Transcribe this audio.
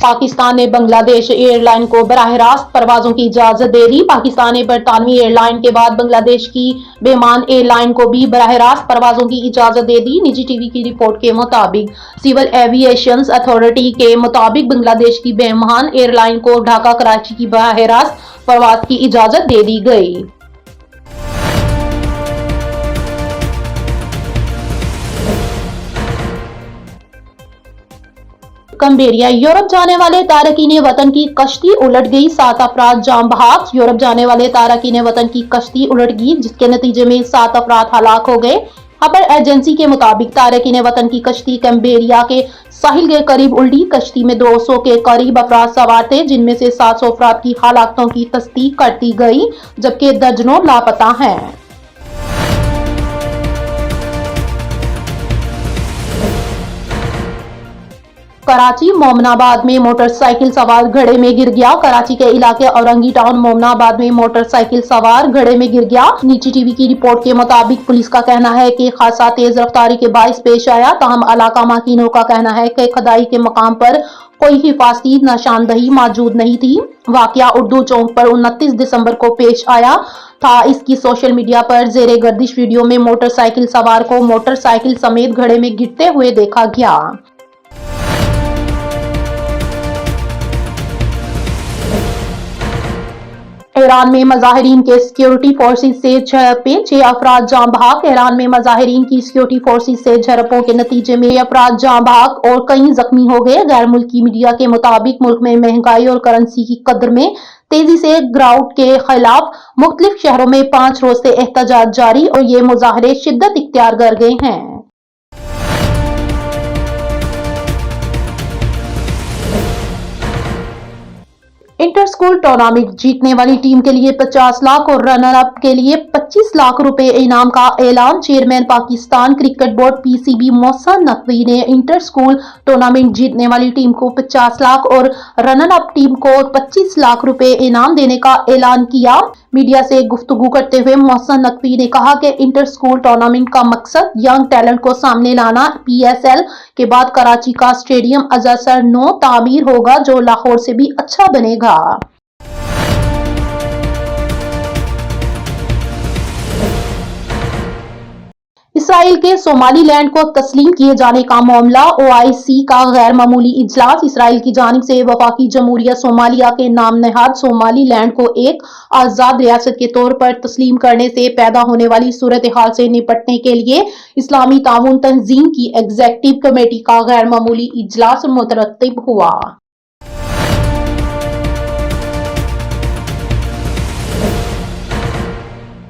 पाकिस्तान ने बांग्लादेश एयरलाइन को बराह रास्त परवाजों की इजाजत दे दी। पाकिस्तान ने बरतानवी एयरलाइन के बाद बांग्लादेश की बेमान एयरलाइन को भी बराह रास्त परवाजों की इजाजत दे दी। निजी टीवी की रिपोर्ट के मुताबिक सिविल एविएशन अथॉरिटी के मुताबिक बांग्लादेश की बेमान एयरलाइन को ढाका कराची की बराह रास्त परवाज की इजाजत दे दी गई। कैनबेरिया यूरोप जाने वाले तारकीन वतन की कश्ती उलट गई, 7 अफराद जान बहक। यूरोप जाने वाले तारकीन वतन की कश्ती उलट गई, जिसके नतीजे में 7 अफराद हलाक हो गए। खबर एजेंसी के मुताबिक तारकीन वतन की कश्ती कैनबेरिया के साहिल के करीब उल्टी। कश्ती में 200 के करीब अफराद सवार थे, जिनमें से 700 अफराद की हलाकतों की तस्दीक कर दी गई, जबकि दर्जनों लापता हैं। कराची मोमनाबाद में मोटरसाइकिल सवार घड़े में गिर गया। कराची के इलाके औरंगी टाउन मोमनाबाद में मोटरसाइकिल सवार घड़े में गिर गया। निजी टीवी की रिपोर्ट के मुताबिक पुलिस का कहना है कि हादसा तेज रफ्तारी के बाइस पेश आया। ताहम इलाका माकिनों का कहना है कि खदाई के मकाम पर कोई हिफाजती निशानदही मौजूद नहीं थी। वाकया उर्दू चौक पर 29 दिसंबर को पेश आया था। इसकी सोशल मीडिया पर जेरे गर्दिश वीडियो में मोटरसाइकिल सवार को मोटरसाइकिल समेत घड़े में गिरते हुए देखा गया। ईरान में मजाहिरीन के सिक्योरिटी फोर्सेस से झड़पें, 6 अफराद जान बहक। ईरान में मजाहिरीन की सिक्योरिटी फोर्सेस से झड़पों के नतीजे में अफराद जान बहक और कई जख्मी हो गए। गैर मुल्की मीडिया के मुताबिक मुल्क में महंगाई और करेंसी की कदर में तेजी से गिरावट के खिलाफ मुख्तलिफ शहरों में 5 रोज से एहतजाज जारी और ये मुजाहरे शिद्दत इख्तियार कर गए हैं। इंटर स्कूल टूर्नामेंट जीतने वाली टीम के लिए 50 लाख और रनर अप के लिए 25 लाख रुपए इनाम का ऐलान। Chairman Pakistan cricket board PCB Mohsin Naqvi ने इंटर स्कूल टूर्नामेंट जीतने वाली टीम को 50 लाख और रनर अप टीम को 25 लाख रुपए इनाम देने का ऐलान किया। मीडिया से गुफ्तगू करते हुए मोहसिन नकवी ने कहा कि इंटर स्कूल टूर्नामेंट का मकसद यंग टैलेंट को सामने लाना। पीएसएल के बाद कराची का स्टेडियम अजसर 9 तामीर होगा, जो लाहौर से भी अच्छा बनेगा। इसराइल के सोमाली लैंड को तस्लीम किए जाने का मामला, ओआईसी का गैर मामूली इजलास। इसराइल की जानिब से वफाकी जमहूरिया सोमालिया के नाम नहाद सोमाली लैंड को एक आजाद रियासत के तौर पर तस्लीम करने से पैदा होने वाली सूरत हाल से निपटने के लिए इस्लामी ताउन तंजीम की एग्जीक्यूटिव कमेटी का गैर मामूली इजलास मुतरत्तिब हुआ।